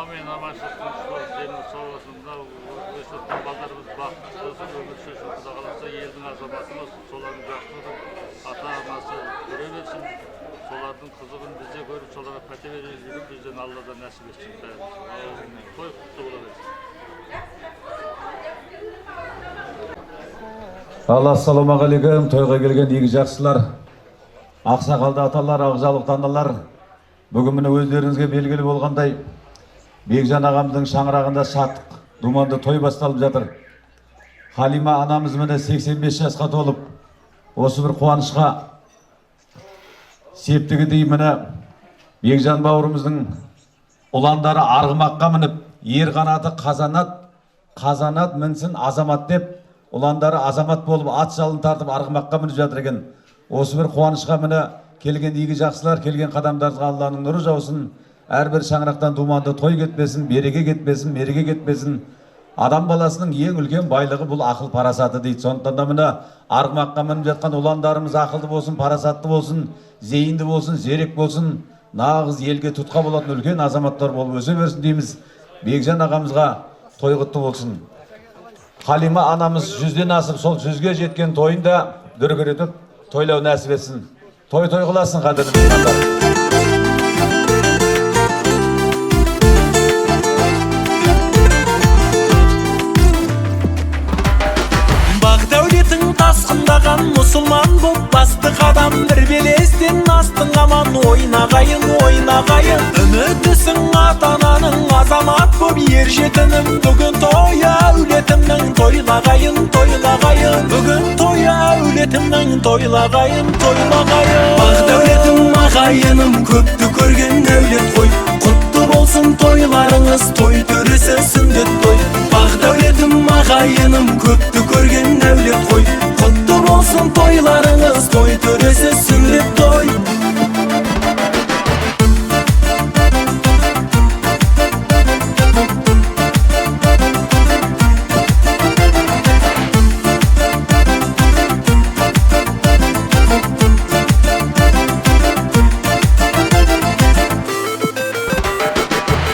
Amin, amaçlı tunçlar, senin sağlasında, Öztürk'ten ballarımız baktığı olsun, ömür sözü kalırsa yeldin azamatımız, soların yaxşılığı, ata-anası görebilsin, soların kızığını bize görüp, solara pəti verir, bizden Allah'dan nasip etsin. Toy kutlu olabilsin. Allah assalamu aleykum, toyga kelgen iyi жақсылар, ақсақалды аталар, ақжалықты аналар. Бүгін міне өздеріңізге белгілі болғандай, Бекжан ағамыздың шаңырағында шаттық, думанды той басталып жатыр. Халима анамыз міне 85 жасқа толып, осы бір қуанышқа септігідей міне Бекжан бауырымыздың ұландары арғымаққа мініп, ер қанаты қазанат мінсін азамат деп, ұландары азамат болып ат жалын тартып арғымаққа мініп жатыр екен. Осы бір қуанышқа міне келген игі жақсылар, келген қадамдарға Алланың нұры жаусын. Әрбір шаңырақтан думанды той кетпесін, береке кетпесін, мереке кетпесін. Адам баласының ең үлкен байлығы бұл ақыл парасаты дейді. Сондықтан да міне арғымаққа мініп жатқан ұландарымыз ақылды болсын, парасатты болсын, зейінді болсын, зерек болсын, нағыз елге тұтқа болатын үлкен азаматтар болып өсе берсін дейміз. Бекжан ағамызға той құтты болсын. Халима анамыз 100-ден асып, сол 100-ге жеткен тойында дүркіретіп тойлау нәсіп етсін. Той қыласын қадірлі туғандар. Тасқындаған мұсылман боп басты қадам, бір белестен астың аман, ойнағайын, ойнағайын. Үмітісің ата-ананың, азамат боп ер жетінім. Бүгін той әулетімнің, тойлағайын, тойлағайын. Бүгін той әулетімнің, тойлағайын, тойлағайын. Бақ дәулетім ағайыным, көпті көрген әулет қой. Құтты болсын тойларыңыз, той төресі сүндет той. Бақ дәулетім ағайыным, көпті көрген әулет қой. Құтты болсын тойларыңыз, той төресі сүндет той.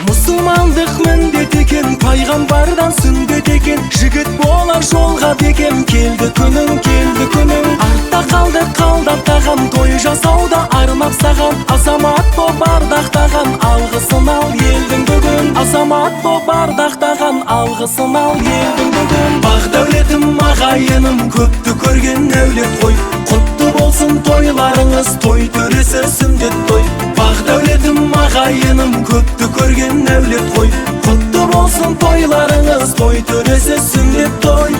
Мұсылмандық міндет екен, пайғамбардан сүндет екен. Жігіт болар жолға бекем, келді күнің, келді күнің. Артта қалды қалдақтаған, той жасауда армақ саған. Азамат боп ардақтаған, алғысын ал елдің бүгін. Азамат боп ардақтаған, алғысын ал елдің бүгін. Бақ дәулетім ағайыным, көпті көрген әулет қой. Құтты болсын тойларыңыз, той төресі сүндет той. Бақ дәулетім ағайыным, көпті көрген әулет қой. Құтты болсын тойларыңыз, той төресі сүндет той.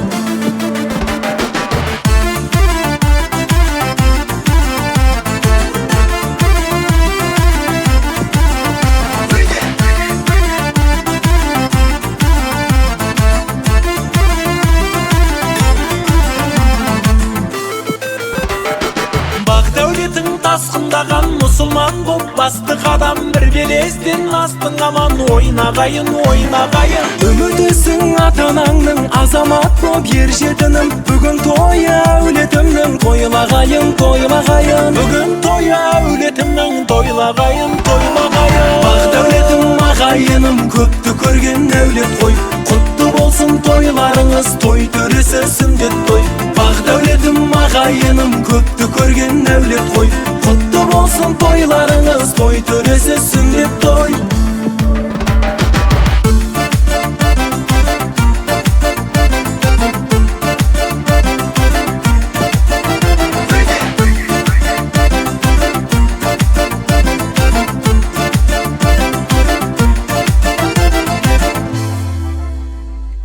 Тасқындаған мұсылман боп басты қадам, бір белестен астың аман, ойнағайын, ойнағайын. Үмітісің ата-анаңның, азамат боп ер жетінім. Бүгін той әулетімнің, тойлағайын, тойлағайын. Бүгін той әулетімнің, тойлағайын, тойлағайын. Бақ дәулетім ағайыным, көпті көрген әулет қой. Құтты болсын тойларыңыз, той төресі сүндет той. Бақ дәулетім ағайыным, көпті көрген әулет қой. Құтты болсын тойларыңыз, той төресі сүндет той.